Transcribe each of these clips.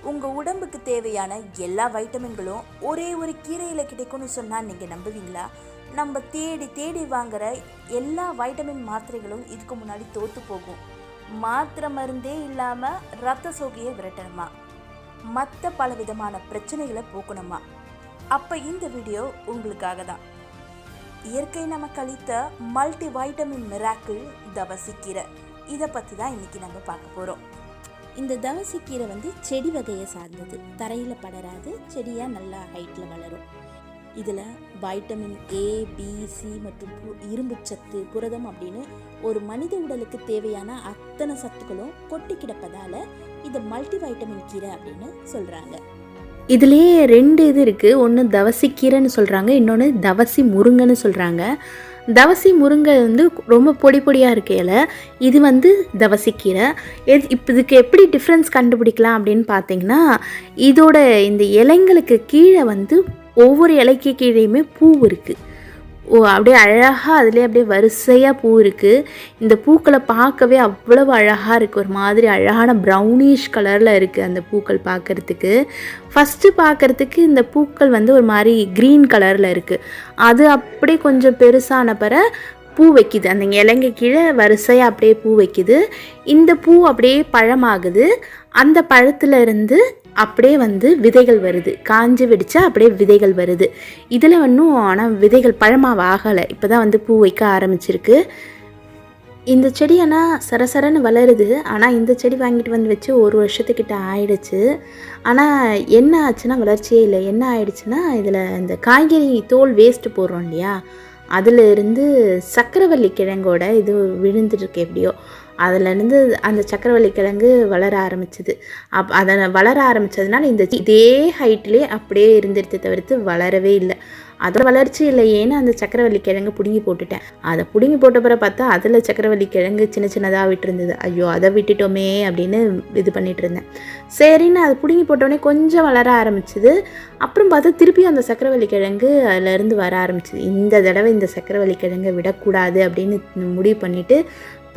உங்கள் உடம்புக்கு தேவையான எல்லா வைட்டமின்களும் ஒரே ஒரு கீரையில் கிடைக்கும்னு சொன்னால் நீங்கள் நம்புவீங்களா? நம்ம தேடி தேடி வாங்குகிற எல்லா வைட்டமின் மாத்திரைகளும் இதுக்கு முன்னாடி தோற்று போகும். மாத்திரை மருந்தே இல்லாமல் ரத்த சோகையை விரட்டணுமா, மற்ற பல விதமான பிரச்சனைகளை போக்கணுமா? அப்போ இந்த வீடியோ உங்களுக்காக தான். இயற்கை நமக்கு அளித்த மல்டி வைட்டமின் மிராக்கிள் தவசிக்கீரை, இதை பற்றி தான் இன்றைக்கி நம்ம பார்க்க போகிறோம். இந்த தவசிக்கீரை செடி வகையை சார்ந்தது. தரையில் படராது, செடியாக நல்லா ஹைட்டில் வளரும். இதில் வைட்டமின் ஏ, பி, சி மற்றும் இரும்பு சத்து, புரதம் அப்படின்னு ஒரு மனித உடலுக்கு தேவையான அத்தனை சத்துக்களும் கொட்டி கிடப்பதால் இதை மல்டி வைட்டமின் கீரை அப்படின்னு சொல்கிறாங்க. இதுலேயே 2 இது இருக்குது. ஒன்று தவசிக்கீரைன்னு சொல்கிறாங்க, இன்னொன்று தவசி முருங்கைன்னு சொல்கிறாங்க. தவசி முருங்கை ரொம்ப பொடி பொடியாக இருக்கையில் இது தவசிக்கீரை. இப்போ இதுக்கு எப்படி டிஃப்ரென்ஸ் கண்டுபிடிக்கலாம் அப்படின்னு பார்த்தீங்கன்னா, இதோட இந்த இலைங்களுக்கு கீழே ஒவ்வொரு இலைக்கு கீழேயுமே பூ இருக்குது. அப்படியே அழகாக அதிலே அப்படியே வரிசையாக பூ இருக்குது. இந்த பூக்களை பார்க்கவே அவ்வளவு அழகாக இருக்குது. ஒரு மாதிரி அழகான ப்ரௌனிஷ் கலரில் இருக்குது அந்த பூக்கள் பார்க்குறதுக்கு. ஃபஸ்ட்டு பார்க்குறதுக்கு இந்த பூக்கள் ஒரு மாதிரி க்ரீன் கலரில் இருக்குது. அது அப்படியே கொஞ்சம் பெருசான பூ வைக்குது. அந்த இலைங்க கீழே வரிசையாக அப்படியே பூ வைக்குது. இந்த பூ அப்படியே பழமாகுது. அந்த பழத்தில் இருந்து அப்படியே விதைகள் வருது. காஞ்சி வெடிச்சா அப்படியே விதைகள் வருது. இதில் ஆனால் விதைகள் பழமாக ஆகலை. இப்போ தான் பூ வைக்க ஆரம்பிச்சிருக்கு. இந்த செடி ஆனால் சரசரன்னு வளருது. ஆனால் இந்த செடி வாங்கிட்டு வச்சு 1 வருஷத்துக்கிட்ட ஆயிடுச்சு. ஆனால் என்ன ஆச்சுன்னா வளர்ச்சியே இல்லை. என்ன ஆயிடுச்சுன்னா, இதில் இந்த காய்கறி தோல் வேஸ்ட்டு போடுறோம் இல்லையா, அதில் இருந்து சக்கரவள்ளி கிழங்கோட இது விழுந்துருக்கு. எப்படியோ அதிலேருந்து அந்த சக்கரவள்ளி கிழங்கு வளர ஆரம்பிச்சிது. அதை வளர ஆரம்பித்ததுனால இதே ஹைட்லேயே அப்படியே இருந்துடுத்து தவிர்த்து வளரவே இல்லை. அதோட வளர்ச்சி இல்லையேன்னு அந்த சக்கரவள்ளி கிழங்கு பிடுங்கி போட்டுட்டேன். அதை பிடுங்கி போட்ட பிறகு பார்த்தா அதில் சக்கரவள்ளி கிழங்கு சின்ன சின்னதாக விட்டுருந்தது. ஐயோ, அதை விட்டுட்டோமே அப்படின்னு இது பண்ணிகிட்டு இருந்தேன். சரின்னு அதை பிடுங்கி போட்டோடனே கொஞ்சம் வளர ஆரம்பிச்சிது. அப்புறம் பார்த்தா திருப்பியும் அந்த சக்கரவள்ளி கிழங்கு அதிலேருந்து வர ஆரம்பிச்சிது. இந்த தடவை இந்த சக்கரவள்ளி கிழங்கை விடக்கூடாது அப்படின்னு முடிவு பண்ணிவிட்டு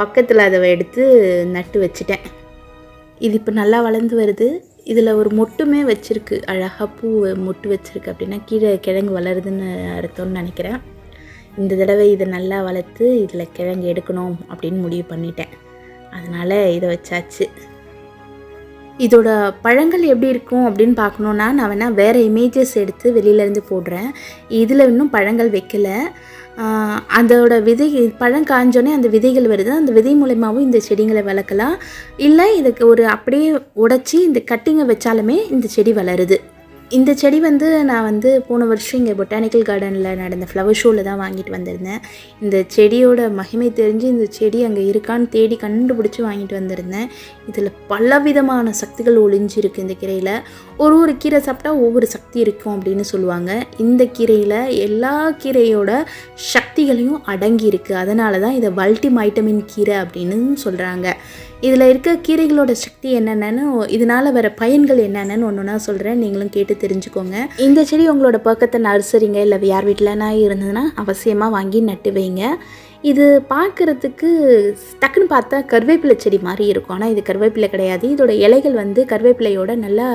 பக்கத்தில் அதை எடுத்து நட்டு வச்சுட்டேன். இது இப்போ நல்லா வளர்ந்து வருது. இதில் ஒரு மொட்டுமே வச்சுருக்கு. அழகாக பூ மொட்டு வச்சுருக்கு. அப்படின்னா கீழே கிழங்கு வளருதுன்னு அர்த்தம்னு நினைக்கிறேன். இந்த தடவை இதை நல்லா வளர்த்து இதில் கிழங்கு எடுக்கணும் அப்படின்னு முடிவு பண்ணிட்டேன். அதனால் இதை வச்சாச்சு. இதோட பழங்கள் எப்படி இருக்கும் அப்படின்னு பார்க்கணுன்னா நான் வேணால் வேறு இமேஜஸ் எடுத்து வெளியிலேருந்து போடுறேன். இதில் இன்னும் பழங்கள் வைக்கலை. அதோட விதை பழம் காஞ்சோடனே அந்த விதைகள் வருது. அந்த விதை மூலமாகவும் இந்த செடிங்களை வளர்க்கலாம். இல்லை இதுக்கு அப்படியே உடைச்சி இந்த கட்டிங்கை வச்சாலுமே இந்த செடி வளருது. இந்த செடி நான் போன வருஷம் இங்கே பொட்டானிக்கல் கார்டனில் நடந்த ஃப்ளவர் ஷோவில் தான் வாங்கிட்டு வந்திருந்தேன். இந்த செடியோட மகிமை தெரிஞ்சு இந்த செடி அங்கே இருக்கான்னு தேடி கண்டுபிடிச்சி வாங்கிட்டு வந்திருந்தேன். இதில் பலவிதமான சக்திகள் ஒளிஞ்சிருக்கு இந்த கீரையில். ஒரு கீரை சாப்பிட்டா ஒவ்வொரு சக்தி இருக்கும் அப்படின்னு சொல்லுவாங்க. இந்த கீரையில் எல்லா கீரையோட சக்திகளையும் அடங்கி இருக்குது. அதனால தான் இதை மல்டி வைட்டமின் கீரை அப்படின்னு சொல்கிறாங்க. இதில் இருக்க கீரைகளோட சக்தி என்னென்னு, இதனால் வர பயன்கள் என்னென்னு ஒன்றுனா சொல்கிறேன். நீங்களும் கேட்டு தெரிஞ்சுக்கோங்க. இந்த செடி உங்களோட பக்கத்தை நர்சரிங்க இல்லை யார் வீட்டிலனா இருந்ததுன்னா அவசியமாக வாங்கி நட்டு வைங்க. இது பார்க்குறதுக்கு டக்குன்னு பார்த்தா கருவேப்பிலை செடி மாதிரி இருக்கும். ஆனால் இது கருவேப்பிலை கிடையாது. இதோட இலைகள் கருவேப்பிலையோட நல்லா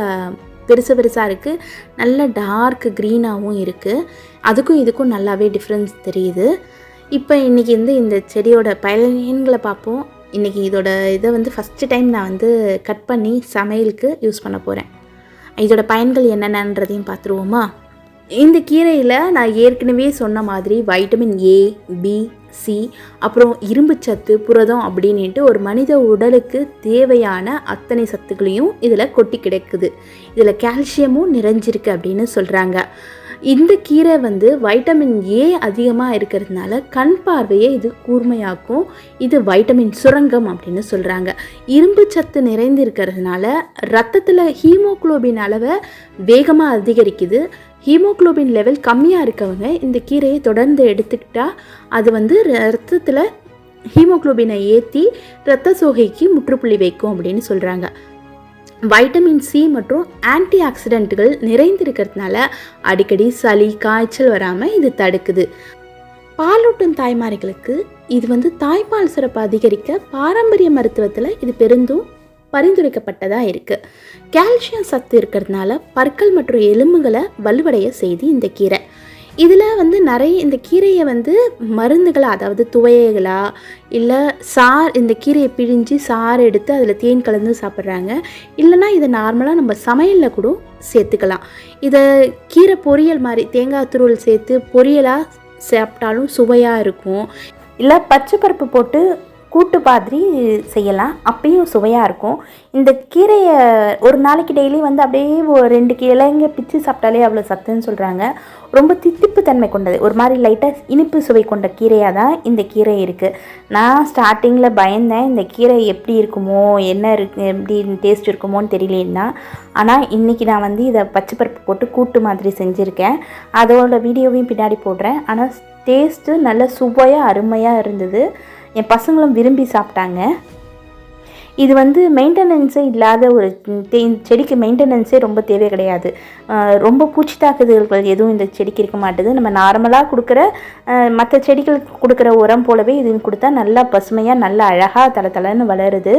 பெருசாக இருக்குது. நல்ல டார்க் க்ரீனாகவும் இருக்குது. அதுக்கும் இதுக்கும் நல்லாவே டிஃப்ரென்ஸ் தெரியுது. இப்போ இன்றைக்கி இந்த செடியோட பயன்களை பார்ப்போம். இன்றைக்கி இதோட இதை ஃபஸ்ட்டு டைம் நான் கட் பண்ணி சமையலுக்கு யூஸ் பண்ண போகிறேன். இதோட பயன்கள் என்னென்னன்றதையும் பார்த்துருவோமா? இந்த கீரையில் நான் ஏற்கனவே சொன்ன மாதிரி வைட்டமின் ஏ, பி, சி, அப்புறம் இரும்பு சத்து, புரதம் அப்படின்ட்டு ஒரு மனித உடலுக்கு தேவையான அத்தனை சத்துக்களையும் இதில் கொட்டி கிடக்குது. இதில் கால்சியமும் நிறைஞ்சிருக்கு அப்படின்னு சொல்கிறாங்க. இந்த கீரை வைட்டமின் ஏ அதிகமாக இருக்கிறதுனால கண் பார்வையை இது கூர்மையாக்கும். இது வைட்டமின் சுரங்கம் அப்படின்னு சொல்கிறாங்க. இரும்பு சத்து நிறைந்து இருக்கிறதுனால ரத்தத்தில் ஹீமோகுளோபின் அளவை வேகமாக அதிகரிக்குது. ஹீமோகுளோபின் லெவல் கம்மியாக இருக்கவங்க இந்த கீரையை தொடர்ந்து எடுத்துக்கிட்டால் அது ரத்தத்தில் ஹீமோகுளோபினை ஏற்றி இரத்த சோகைக்கு முற்றுப்புள்ளி வைக்கும் அப்படின்னு சொல்கிறாங்க. வைட்டமின் சி மற்றும் ஆன்டி ஆக்சிடென்ட்டுகள் நிறைந்திருக்கிறதுனால அடிக்கடி சளி, காய்ச்சல் வராமல் இது தடுக்குது. பாலூட்டும் தாய்மார்களுக்கு இது தாய்ப்பால் சுரப்பு அதிகரிக்க பாரம்பரிய மருத்துவத்தில் இது பெருந்தும் பரிந்துரைக்கப்பட்டதாக இருக்குது. கால்சியம் சத்து இருக்கிறதுனால பற்கள் மற்றும் எலும்புகளை வலுவடைய செய்து இந்த கீரை. இதில் நிறைய இந்த கீரையை மருந்துகளாக, அதாவது துவையங்களா இல்லை இந்த கீரையை பிழிஞ்சு சாறு எடுத்து அதில் தேன் கலந்து சாப்பிட்றாங்க. இல்லைனா இதை நார்மலாக நம்ம சமையலில் கூட சேர்த்துக்கலாம். இதை கீரை பொரியல் மாதிரி தேங்காய் துருவல் சேர்த்து பொரியலாக சாப்பிட்டாலும் சுவையாக இருக்கும். இல்லை பச்சை பருப்பு போட்டு கூட்டு மாதிரி செய்யலாம், அப்பயும் சுவையாக இருக்கும். இந்த கீரையை ஒரு நாளைக்கு டெய்லி அப்படியே 2 கிழங்க பிச்சு சாப்பிட்டாலே அவ்வளோ சத்துன்னு சொல்கிறாங்க. ரொம்ப தித்திப்பு தன்மை கொண்டது, ஒரு மாதிரி லைட்டாக இனிப்பு சுவை கொண்ட கீரையாக தான் இந்த கீரை இருக்குது. நான் ஸ்டார்டிங்கில் பயந்தேன், இந்த கீரை எப்படி இருக்குமோ, என்ன எப்படி டேஸ்ட் இருக்குமோன்னு தெரியலன்னா. ஆனால் இன்றைக்கி நான் இதை பச்சை பருப்பு போட்டு கூட்டு மாதிரி செஞ்சுருக்கேன். அதோட வீடியோவையும் பின்னாடி போடுறேன். ஆனால் டேஸ்ட்டு நல்ல சுவையாக அருமையாக இருந்தது. என் பசங்களும் விரும்பி சாப்பிட்டாங்க. இது மெயின்டெனன்ஸே இல்லாத ஒரு செடிக்கு மெயின்டெனன்ஸே ரொம்ப தேவை கிடையாது. ரொம்ப பூச்சி தாக்குதல்கள் எதுவும் இந்த செடிக்கு இருக்க மாட்டுது. நம்ம நார்மலாக கொடுக்குற மற்ற செடிகளுக்கு கொடுக்குற உரம் போலவே இதுன்னு கொடுத்தா நல்லா பசுமையாக நல்லா அழகாக தளன்னு வளருது.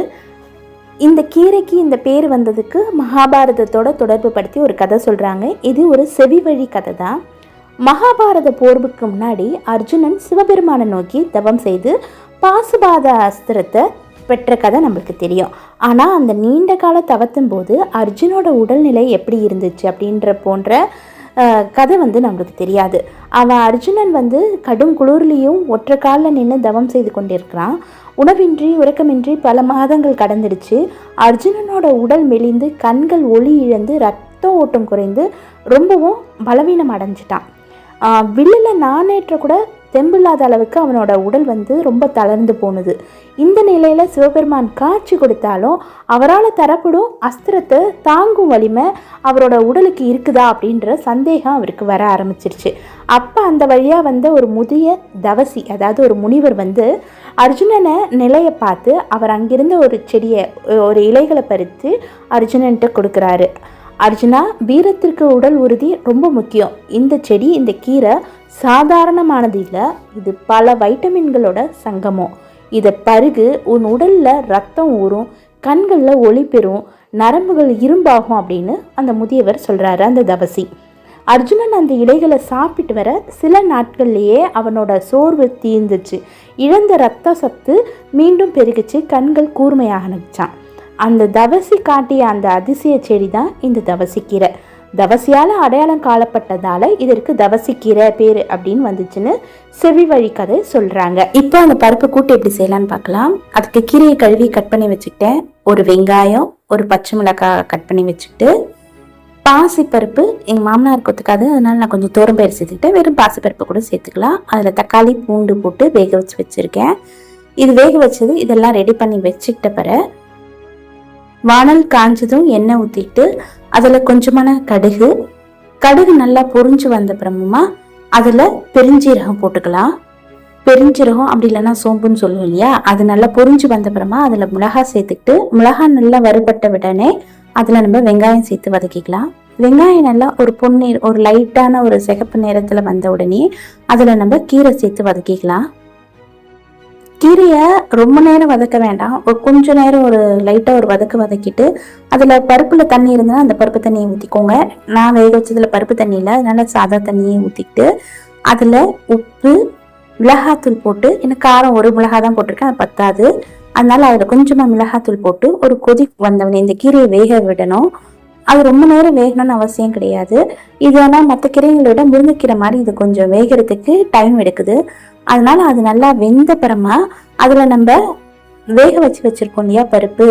இந்த கீரைக்கு இந்த பேர் வந்ததுக்கு மகாபாரதத்தோட தொடர்பு படுத்தி ஒரு கதை சொல்கிறாங்க. இது ஒரு செவி வழி கதை தான். மகாபாரத போர்வுக்கு முன்னாடி அர்ஜுனன் சிவபெருமானை நோக்கி தவம் செய்து பாசுபாத அஸ்திரத்தை பெற்ற கதை நம்மளுக்கு தெரியும். ஆனால் அந்த நீண்ட கால தவத்தும் போது அர்ஜுனோட உடல்நிலை எப்படி இருந்துச்சு அப்படின்ற போன்ற கதை நம்மளுக்கு தெரியாது. அவன் அர்ஜுனன் கடும் குளிர்லேயும் ஒற்றை காலில் நின்று தவம் செய்து கொண்டிருக்கிறான். உணவின்றி உறக்கமின்றி பல மாதங்கள் கடந்துடுச்சு. அர்ஜுனனோட உடல் மெலிந்து கண்கள் ஒளி இழந்து ரத்த ஓட்டம் குறைந்து ரொம்பவும் பலவீனம் அடைஞ்சிட்டான். வில்லில் நாணேற்ற கூட தெம்பில்லாத அளவுக்கு அவனோட உடல் ரொம்ப தளர்ந்து போனது. இந்த நிலையில் சிவபெருமான் காட்சி கொடுத்தாலும் அவரால் தரப்படும் அஸ்திரத்தை தாங்கும் வலிமை அவரோட உடலுக்கு இருக்குதா அப்படின்ற சந்தேகம் அவருக்கு வர ஆரம்பிச்சிருச்சு. அப்போ அந்த வழியாக ஒரு முதிய தவசி, அதாவது ஒரு முனிவர் அர்ஜுனனை நிலையை பார்த்து அவர் அங்கிருந்த ஒரு செடியை, ஒரு இலைகளை பறித்து அர்ஜுனன்கிட்ட கொடுக்குறாரு. அர்ஜுனா, வீரத்திற்கு உடல் உறுதி ரொம்ப முக்கியம். இந்த செடி, இந்த கீரை சாதாரணமானது இல்லை, இது பல வைட்டமின்களோட சங்கமம். இதை பருகு, உன் உடலில் ரத்தம் ஊறும், கண்களில் ஒளி பெறும், நரம்புகள் இரும்பாகும் அப்படின்னு அந்த முதியவர் சொல்கிறாரு அந்த தவசி. அர்ஜுனன் அந்த இலைகளை சாப்பிட்டு வர சில நாட்கள்லேயே அவனோட சோர்வு தீர்ந்துச்சு. இழந்த ரத்த சத்து மீண்டும் பெருகிச்சு, கண்கள் கூர்மையாக ஆரம்பிச்சான். அந்த தவசி காட்டிய அந்த அதிசய செடி தான் இந்த தவசிக்கீரை. தவசியால் அடையாளம் காணப்பட்டதால இதற்கு தவசிக்கீரை பேர் அப்படின்னு வந்துச்சுன்னு செவி வழி கதை சொல்கிறாங்க. இப்போ அந்த பருப்பு கூட்டு எப்படி செய்யலான்னு பார்க்கலாம். அதுக்கு கீரையை கழுவி கட் பண்ணி வச்சுக்கிட்டேன். ஒரு வெங்காயம், ஒரு பச்சை மிளகாய் கட் பண்ணி வச்சுக்கிட்டு, பாசிப்பருப்பு எங்கள் மாமனாருக்கு ஒத்துக்காது, அதனால நான் கொஞ்சம் தோரம்பயிறு சேர்த்துக்கிட்டேன். வெறும் பாசிப்பருப்பு கூட சேர்த்துக்கலாம். அதில் தக்காளி பூண்டு போட்டு வேக வச்சுருக்கேன். இது வேக வச்சது இதெல்லாம் ரெடி பண்ணி வச்சுக்கிட்ட பிறகு வானல் காஞ்சதும் எண்ணெய் ஊற்றிட்டு அதில் கொஞ்சமான கடுகு நல்லா பொரிஞ்சு வந்த அப்புறமா அதில் பெருஞ்சீரகம் போட்டுக்கலாம். பெருஞ்சீரகம் அப்படி இல்லைன்னா சோம்புன்னு சொல்லுவோம் இல்லையா, அது நல்லா பொரிஞ்சு வந்த அப்புறமா அதில் மிளகாய் சேர்த்துக்கிட்டு, மிளகாய் நல்லா வறுபட்ட உடனே அதில் நம்ம வெங்காயம் சேர்த்து வதக்கிக்கலாம். வெங்காயம் நல்லா ஒரு லைட்டான ஒரு சிகப்பு நேரத்தில் வந்த உடனே அதில் நம்ம கீரை சேர்த்து வதக்கிக்கலாம். கீரையை ரொம்ப நேரம் வதக்க வேண்டாம், ஒரு கொஞ்ச நேரம் ஒரு லைட்டாக ஒரு வதக்கிட்டு அதில் பருப்பில் தண்ணி இருந்தால் அந்த பருப்பு தண்ணியை ஊற்றிக்கோங்க. நான் வேக வச்சதில் பருப்பு தண்ணி இல்லை, அதனால சாதா தண்ணியை ஊற்றிக்கிட்டு அதில் உப்பு, மிளகாத்தூள் போட்டு, எனக்கு காரம் ஒரு மிளகா தான் போட்டிருக்கேன், அது பத்தாது, அதனால அதில் கொஞ்சமாக மிளகாத்தூள் போட்டு ஒரு கொதி வந்தவனே இந்த கீரையை வேக விடணும். அது ரொம்ப நேரம் வேகணும்னு அவசியம் கிடையாது. இது ஆனால் மற்ற கீரைகளை விட முருங்கைக்கீரை மாதிரி இது கொஞ்சம் வேகிறதுக்கு டைம் எடுக்குது. அதனால அது நல்லா வெந்த பிறமா அதில் நம்ம வேக வச்சிருக்கோம் இல்லையா பருப்பு,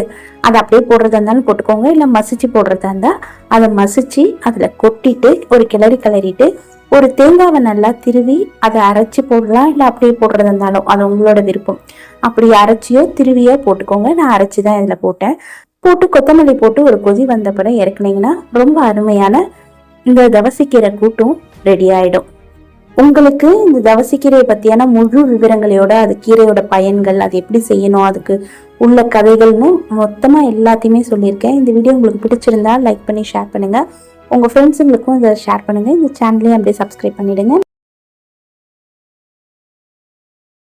அதை அப்படியே போடுறதா இருந்தாலும் போட்டுக்கோங்க, இல்லை மசிச்சு போடுறதா இருந்தால் அதை மசிச்சு அதில் கொட்டிட்டு ஒரு கிளறிட்டு ஒரு தேங்காவை நல்லா திருவி அதை அரைச்சி போடலாம், இல்லை அப்படியே போடுறதா இருந்தாலும் அது உங்களோட விருப்பம். அப்படி அரைச்சியோ திருவியோ போட்டுக்கோங்க. நான் அரைச்சி தான் இதில் போட்டேன். போட்டு கொத்தமல்லி போட்டு ஒரு கொதி வந்த பிறகு இறக்குனீங்கன்னா ரொம்ப அருமையான இந்த தவசிக்கீரை கூட்டும் ரெடி ஆகிடும். உங்களுக்கு இந்த தவசிக்கீரையை பற்றியான முழு விவரங்களையோட, அது கீரையோட பயன்கள், அது எப்படி செய்யணும், அதுக்கு உள்ள கதைகள்னு மொத்தமாக எல்லாத்தையுமே சொல்லியிருக்கேன். இந்த வீடியோ உங்களுக்கு பிடிச்சிருந்தா லைக் பண்ணி ஷேர் பண்ணுங்கள். உங்கள் ஃப்ரெண்ட்ஸுங்களுக்கும் இதை ஷேர் பண்ணுங்கள். இந்த சேனலையும் அப்படியே சப்ஸ்கிரைப் பண்ணிவிடுங்க.